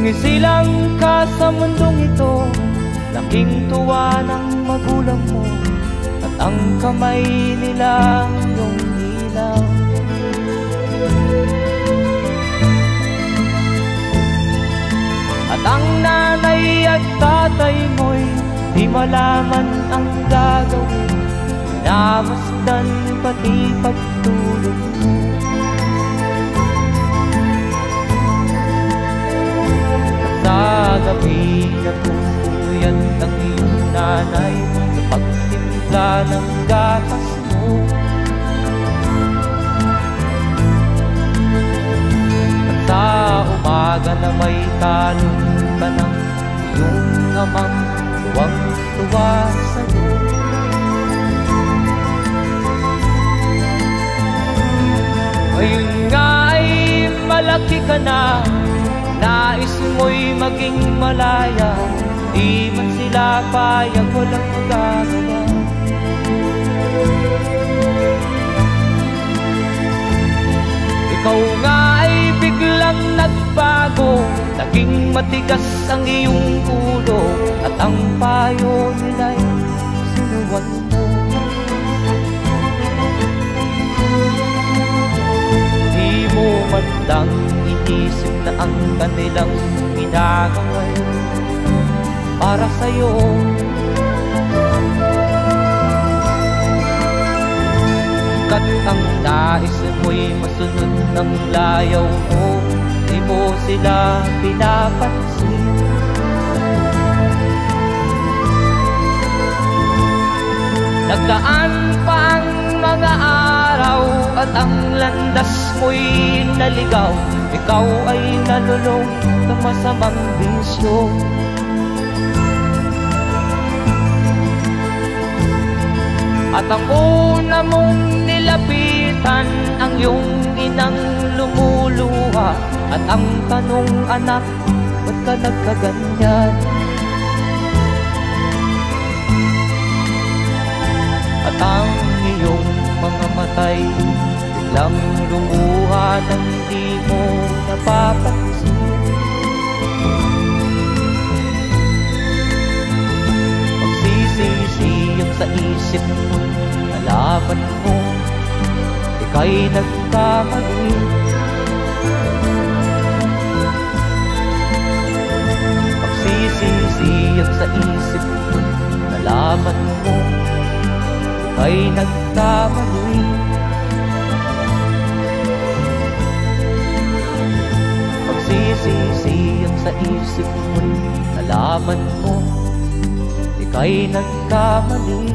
Isilang ka sa mundong ito, laking tuwa ng magulang mo, at ang kamay nila iyong ilaw. At ang nanay at tatay mo'y di malaman ang gagawin, namasdan pati pagtulog mo. Sa gabi natutuyad ang iyong nanay sa pagtimpla ng gatas mo. At sa umaga na may talong ka ng iyong amang tuwang-tuwa sa'yo. Ngayon nga ay malaki ka na, nais mo'y maging malaya, di man sila payag, walang magagawa. Ikaw nga ay biglang nagbago, naging matigas ang iyong ulo, at ang payo nila'y sinuwan mo. Di mo man lang inisip na ang kanilang ginagawa'y para sa'yo. Kat ang nais mo'y masunod ng layaw mo, di mo sila pinapansin. Nagdaan pa ang mga araw at ang landas mo'y naligaw, ikaw ay nalulong sa masamang bisyo. At ang una mong nilapitan ang iyong inang lumuluha, at ang tanong, anak, ba't ka nagkaganyan? At ang iyong mga matay biglang lumuha nang di mo napapansin. Magsisisiyang sa isip mo, nalaman mo ika'y nagkamali. Magsisisiyang sa isip mo, nalaman mo ika'y nagkamali. Magsisisiyang sa isip mo, nalaman mo ika'y nagkamali.